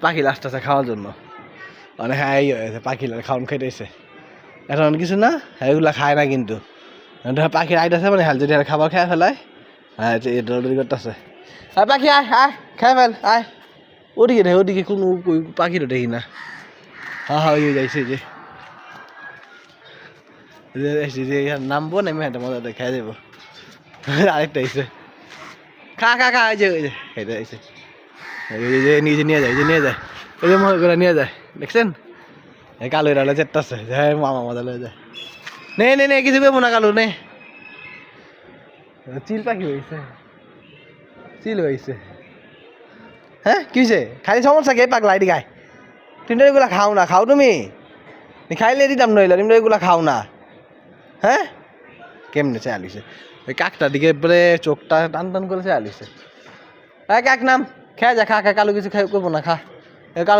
পাখি লাস্ট আছে খাওয়ার জন্য মানে হ্যাঁ এই হয়েছে পাখি খাওয়ান খাইতেছে এখন কিছু না এগুলা খায় না কিন্তু পাখির আইতেছে মানে হাল যদি খাবার খেয়ে ফেলায় হ্যাঁ এটা করতেছে আয় পাখি আয় আয় খেয়ে ফেল আয় ওদিকে দেখে ওদিকে কোনো পাখিরও দেখি না হ্যাঁ হ্যাঁ ওই যাইছে যে নামবো নেমে একটা মজা খেয়ে দেবো আরেকটা আইসে খা খা খা ওই যে খাইতে আইসে নিজে নিয়ে যায় নিয়ে যায় ওই যে মনে করে নিয়ে যায় দেখছেন এই কালো এরা চেট্টাছে হ্যাঁ মামা মজা লয়ে যায় নে নে নে কিছু পেবো না কালো নে চিল পাখি হয়েছে চিল হয়েছে হ্যাঁ কি হয়েছে খালি সমস্যা কে পাগলা এটি খায় তুমি এগুলা খাও না খাও তুমি খাইলে দিতাম নইলে তুমি এগুলা খাও না হ্যাঁ কেমনে চাই আলিছে ওই কাকটার দিকে বলে চোখটা টান টান করে চাই আলিছে কাক নাম খেয়ে যা খা খা কালো কিছু খাই করবো না খা কালো